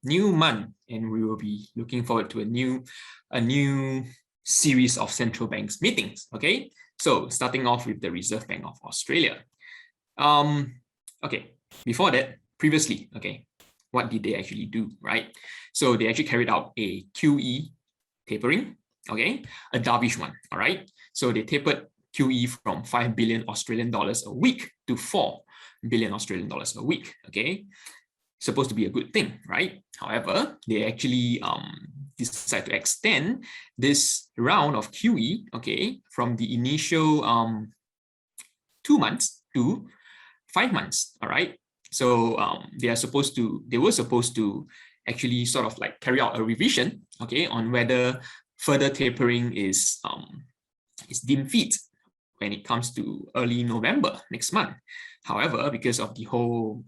new month, and we will be looking forward to a new series of central banks meetings. Okay, so starting off with the Reserve Bank of Australia. Okay, before that, previously, okay, what did they actually do, right? So they actually carried out a QE tapering, okay, a dovish one, all right? So they tapered QE from 5 billion Australian dollars a week to 4 billion Australian dollars a week, okay? Supposed to be a good thing, right? However, they actually decide to extend this round of QE, okay, from the initial 2 months to 5 months, all right? So they were supposed to actually sort of like carry out a revision, okay, on whether further tapering is deemed fit when it comes to early November next month. However, because of the whole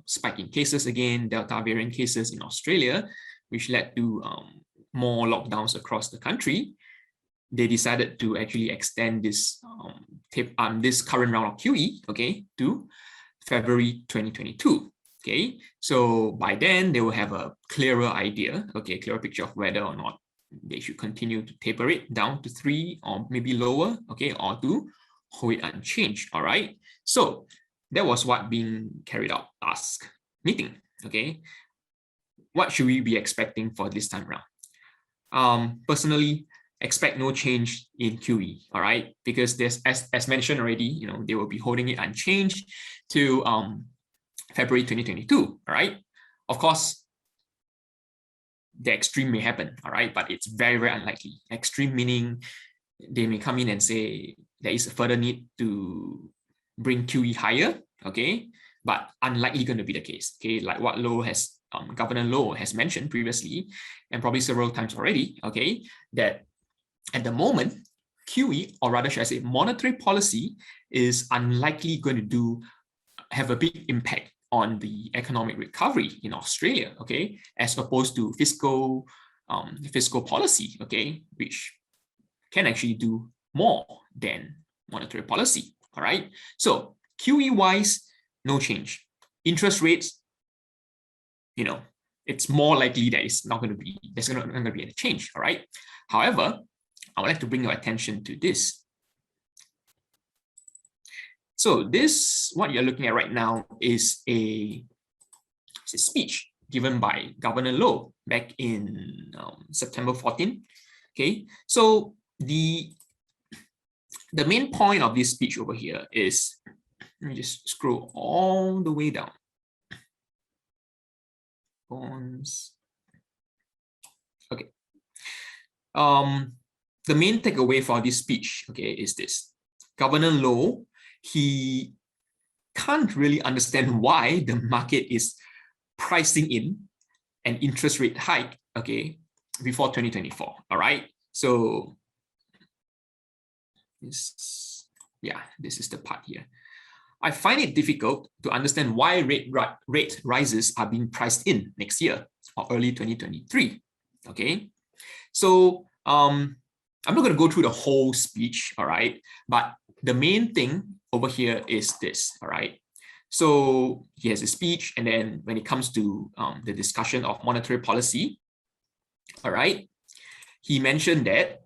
spike in cases again, Delta variant cases in Australia, which led to more lockdowns across the country, they decided to actually extend this this current round of QE, okay, to February 2022. Okay, so by then they will have a clearer idea, okay, clearer picture of whether or not they should continue to taper it down to 3 or maybe lower, okay, or to hold it unchanged. All right, so that was what being carried out last meeting. Okay, what should we be expecting for this time around? Personally, expect no change in QE, all right? Because there's, as mentioned already, they will be holding it unchanged to February 2022, all right? Of course, the extreme may happen, all right? But it's very, very unlikely. Extreme meaning they may come in and say there is a further need to bring QE higher, okay? But unlikely going to be the case, okay? Like what Governor Low has mentioned previously, and probably several times already, okay, that at the moment, QE, or rather should I say monetary policy, is unlikely going to have a big impact on the economic recovery in Australia, okay, as opposed to fiscal policy, okay, which can actually do more than monetary policy, all right? So QE-wise, no change. Interest rates, it's more likely that there's not going to be any change, all right? However, I would like to bring your attention to this. So what you're looking at right now is a speech given by Governor Low back in September 14. Okay, so the main point of this speech over here is, let me just scroll all the way down. Bonds. Okay. The main takeaway for this speech, okay, is this. Governor Low, he can't really understand why the market is pricing in an interest rate hike, okay, before 2024, all right? So, this is the part here. I find it difficult to understand why rate rises are being priced in next year or early 2023, okay? So, I'm not going to go through the whole speech, all right? But the main thing over here is this, all right? So he has a speech, and then when it comes to the discussion of monetary policy, all right, he mentioned that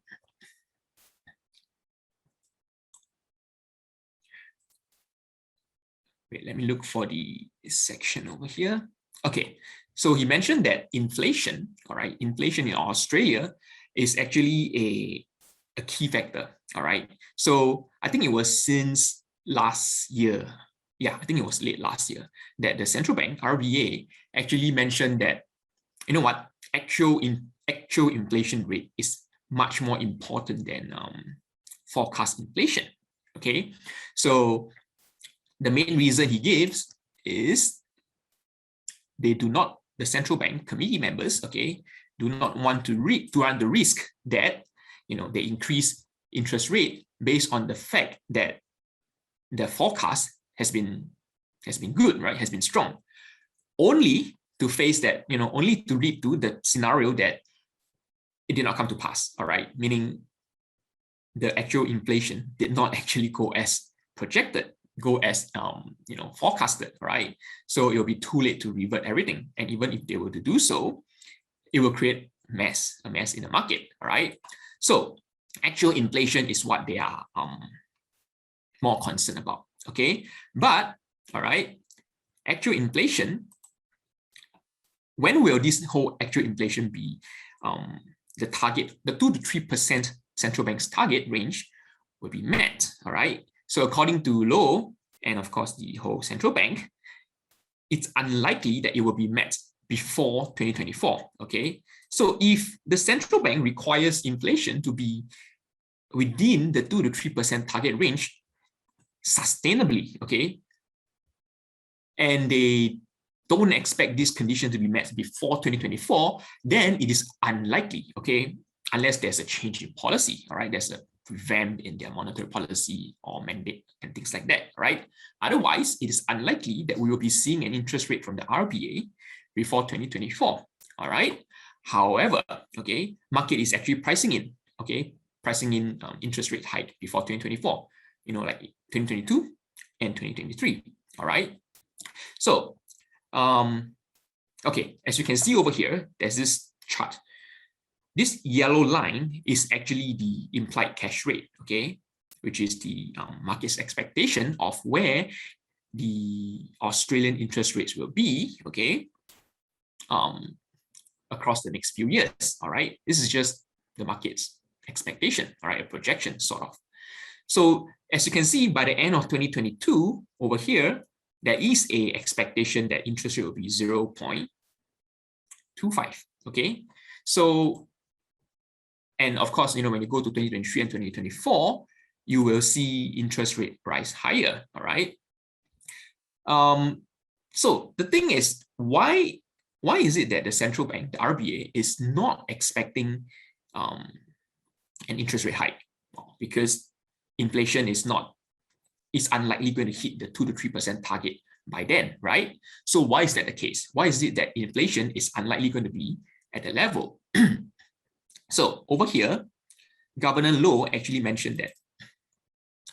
wait, let me look for the section over here. Okay, so he mentioned that inflation, all right, inflation in Australia is actually a key factor, all right? So I think it was since last year, I think it was late last year, that the central bank, RBA, actually mentioned that, you know what, actual inflation rate is much more important than forecast inflation, okay? So the main reason he gives is the central bank committee members, okay, do not want to run the risk that, they increase interest rate based on the fact that the forecast has been good, right? Has been strong. Only to face that, only to lead to the scenario that it did not come to pass, all right? Meaning the actual inflation did not actually go as projected, go as forecasted, right? So it will be too late to revert everything. And even if they were to do so, it will create a mess in the market, all right? So actual inflation is what they are more concerned about, okay? But, all right, actual inflation, when will this whole actual inflation be the target, the 2 to 3% central bank's target range will be met, all right? So according to Low, and of course the whole central bank, it's unlikely that it will be met before 2024, okay? So if the central bank requires inflation to be within the 2 to 3% target range sustainably, okay, and they don't expect this condition to be met before 2024, then it is unlikely, okay, unless there's a change in policy, all right, there's a revamp in their monetary policy or mandate and things like that, right? Otherwise, it is unlikely that we will be seeing an interest rate from the RBA before 2024, all right? However, okay, market is actually pricing in, okay, pricing in interest rate hike before 2024, like 2022 and 2023, all right? So, okay, as you can see over here, there's this chart. This yellow line is actually the implied cash rate, okay, which is the market's expectation of where the Australian interest rates will be, okay, across the next few years, all right? This is just the market's expectation, all right, a projection sort of. So as you can see, by the end of 2022, over here, there is a expectation that interest rate will be 0.25, okay? So, and of course, when you go to 2023 and 2024, you will see interest rate rise higher, all right? So the thing is, why is it that the central bank, the RBA, is not expecting an interest rate hike? Well, because inflation is unlikely going to hit the 2 to 3% target by then, right? So why is that the case? Why is it that inflation is unlikely going to be at the level? So over here, Governor Low actually mentioned that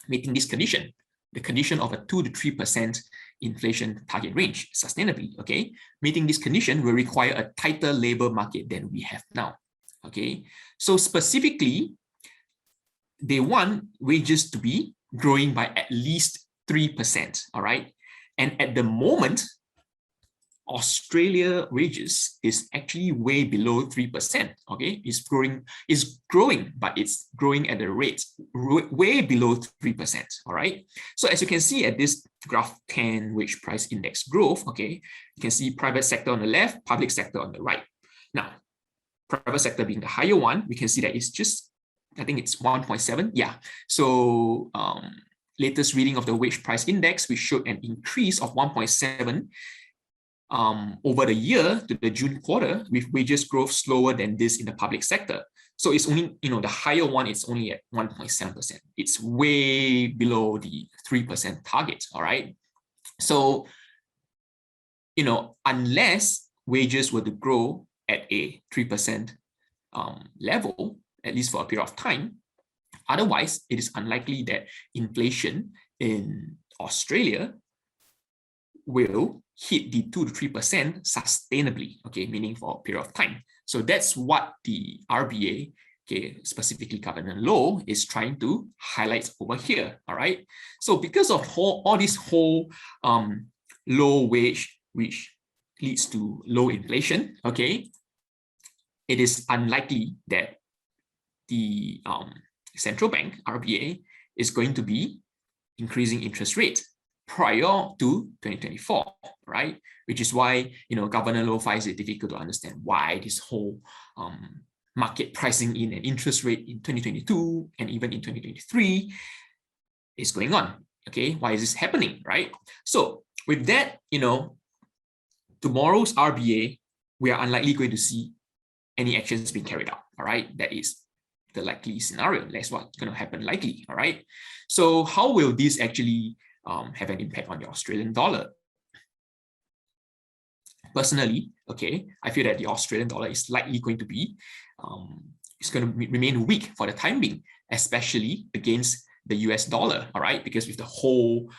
meeting this condition, the condition of a 2 to 3% inflation target range sustainably, okay? Meeting this condition will require a tighter labor market than we have now, okay? So specifically, they want wages to be growing by at least 3%, all right? And at the moment, Australia wages is actually way below 3%, okay? It's growing, but it's growing at a rate way below 3%, all right? So as you can see at this graph 10 wage price index growth, okay, you can see private sector on the left, public sector on the right. Now, private sector being the higher one, we can see that it's just, I think it's 1.7, yeah. So latest reading of the wage price index, we showed an increase of 1.7 over the year to the June quarter, with wages growth slower than this in the public sector. So it's only, the higher one, it's only at 1.7%. It's way below the 3% target, all right? So, unless wages were to grow at a 3% level, at least for a period of time, otherwise, it is unlikely that inflation in Australia will hit the 2 to 3% sustainably, okay, meaning for a period of time. So that's what the RBA, okay, specifically Governor Low, is trying to highlight over here, all right? So because of all this whole low wage, which leads to low inflation, okay, it is unlikely that the central bank, RBA, is going to be increasing interest rates prior to 2024, right? Which is why, Governor Low finds it difficult to understand why this whole market pricing in an interest rate in 2022 and even in 2023 is going on, okay? Why is this happening, right? So with that, tomorrow's RBA, we are unlikely going to see any actions being carried out, all right? That is the likely scenario. That's what's going to happen likely, all right? So how will this actually have an impact on the Australian dollar? Personally, okay, I feel that the Australian dollar is likely going to be, it's going to remain weak for the time being, especially against the US dollar, all right, because with the whole,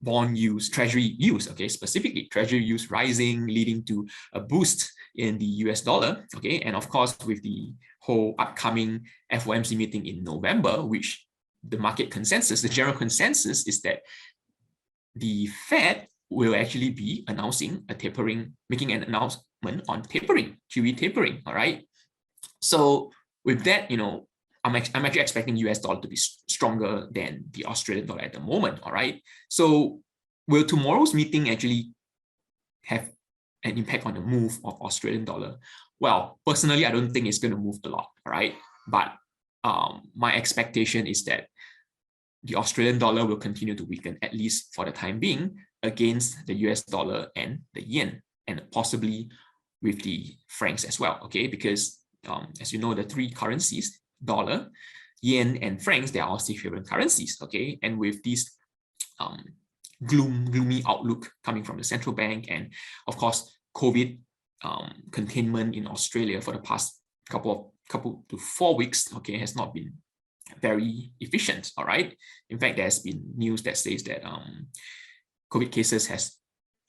bond use, treasury use, okay, specifically treasury use rising, leading to a boost in the US dollar, okay, and of course with the whole upcoming FOMC meeting in November, which the market consensus, the general consensus is that the Fed will actually be announcing a tapering, making an announcement on tapering, QE tapering, all right. So with that, I'm actually expecting US dollar to be stronger than the Australian dollar at the moment, all right? So will tomorrow's meeting actually have an impact on the move of Australian dollar? Well, personally, I don't think it's going to move a lot, all right? But my expectation is that the Australian dollar will continue to weaken, at least for the time being, against the US dollar and the yen, and possibly with the francs as well, okay? Because as you know, the three currencies, dollar, yen, and francs, they are all safe haven currencies, okay? And with this gloomy outlook coming from the central bank, and of course, COVID containment in Australia for the past couple to 4 weeks, okay, has not been very efficient, all right? In fact, there's been news that says that COVID cases has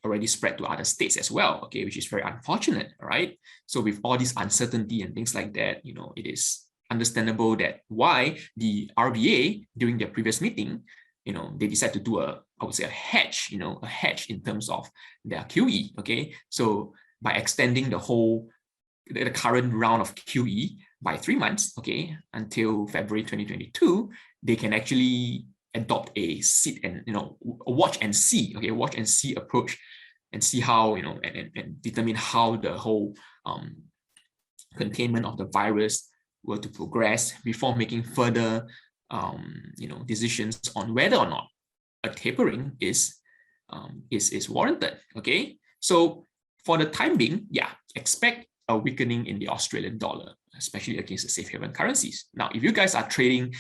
already spread to other states as well, okay, which is very unfortunate, all right? So with all this uncertainty and things like that, it is understandable that why the RBA during their previous meeting, they decided to do I would say a hedge, a hedge in terms of their QE, okay? So by extending the current round of QE by 3 months, okay, until February 2022, they can actually adopt a sit and, a watch and see, okay, watch and see approach, and see how, and determine how the whole containment of the virus were to progress before making further, decisions on whether or not a tapering is warranted, okay? So for the time being, yeah, expect a weakening in the Australian dollar, especially against the safe haven currencies. Now, if you guys are trading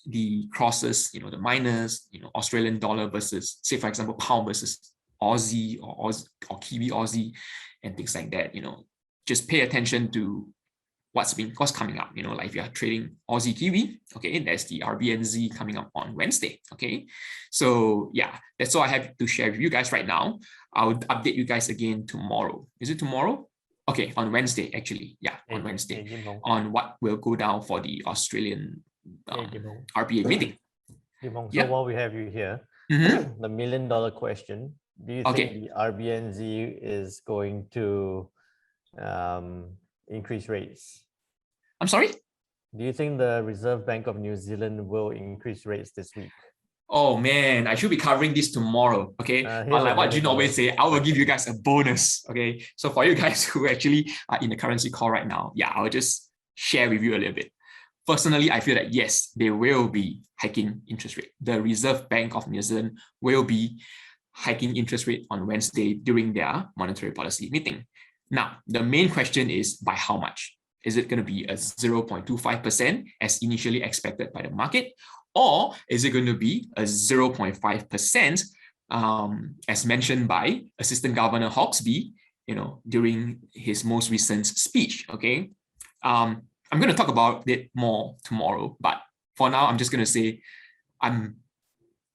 the crosses, the miners, Australian dollar versus, say, for example, pound versus Aussie or Kiwi Aussie and things like that, just pay attention to what's coming up, like if you are trading Aussie Kiwi, okay, there's the RBNZ coming up on Wednesday, okay? So yeah, that's all I have to share with you guys right now. I'll update you guys again tomorrow. Is it tomorrow? Okay, on Wednesday, actually. Yeah, on Wednesday, on what will go down for the Australian RBA meeting. So while we have you here, the $1 million question, do you think the RBNZ is going to increase rates? I'm sorry? Do you think the Reserve Bank of New Zealand will increase rates this week? Oh man, I should be covering this tomorrow, okay? But like what Jun always say, I will give you guys a bonus, okay? So for you guys who actually are in the currency call right now, yeah, I will just share with you a little bit. Personally, I feel that yes, they will be hiking interest rate. The Reserve Bank of New Zealand will be hiking interest rate on Wednesday during their monetary policy meeting. Now, the main question is by how much? Is it going to be a 0.25% as initially expected by the market? Or is it going to be a 0.5% as mentioned by Assistant Governor Hawkesby, during his most recent speech, okay? I'm going to talk about it more tomorrow, but for now, I'm just going to say I'm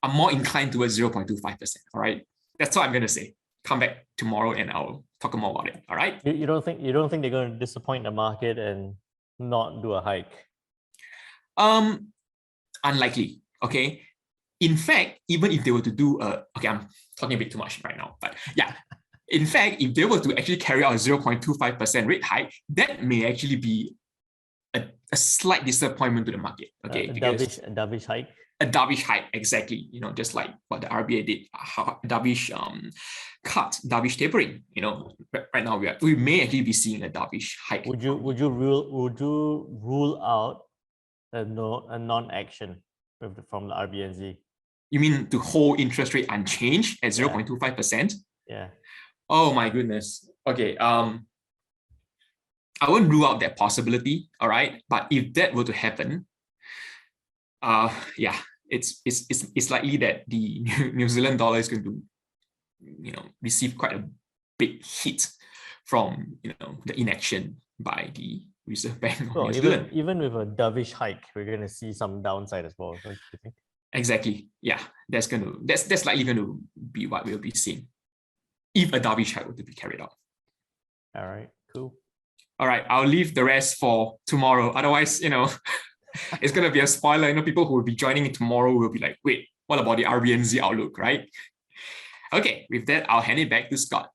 more inclined towards 0.25%, all right? That's all I'm going to say. Come back tomorrow and I'll talk more about it, all right? You don't think they're going to disappoint the market and not do a hike? Unlikely, okay? In fact, even if they were to do okay, I'm talking a bit too much right now, but yeah. In fact, if they were to actually carry out a 0.25% rate hike, that may actually be a slight disappointment to the market, okay? A dovish hike? A dovish hike, exactly. Just like what the RBA did, dovish dovish tapering. Right now we may actually be seeing a dovish hike. Would you rule out a non-action from the RBNZ? You mean to hold interest rate unchanged at 0.25%? Yeah. Oh my goodness. Okay. I won't rule out that possibility. All right. But if that were to happen, yeah, it's likely that the New Zealand dollar is going to, receive quite a big hit from, the inaction by the Reserve Bank of Well, New Zealand. even with a dovish hike, we're going to see some downside as well, don't you think? Exactly. Yeah, that's likely going to be what we'll be seeing if a dovish hike were to be carried out. All right, cool. All right, I'll leave the rest for tomorrow. Otherwise, it's going to be a spoiler. People who will be joining tomorrow will be like, wait, what about the RBNZ outlook, right? Okay, with that, I'll hand it back to Scott.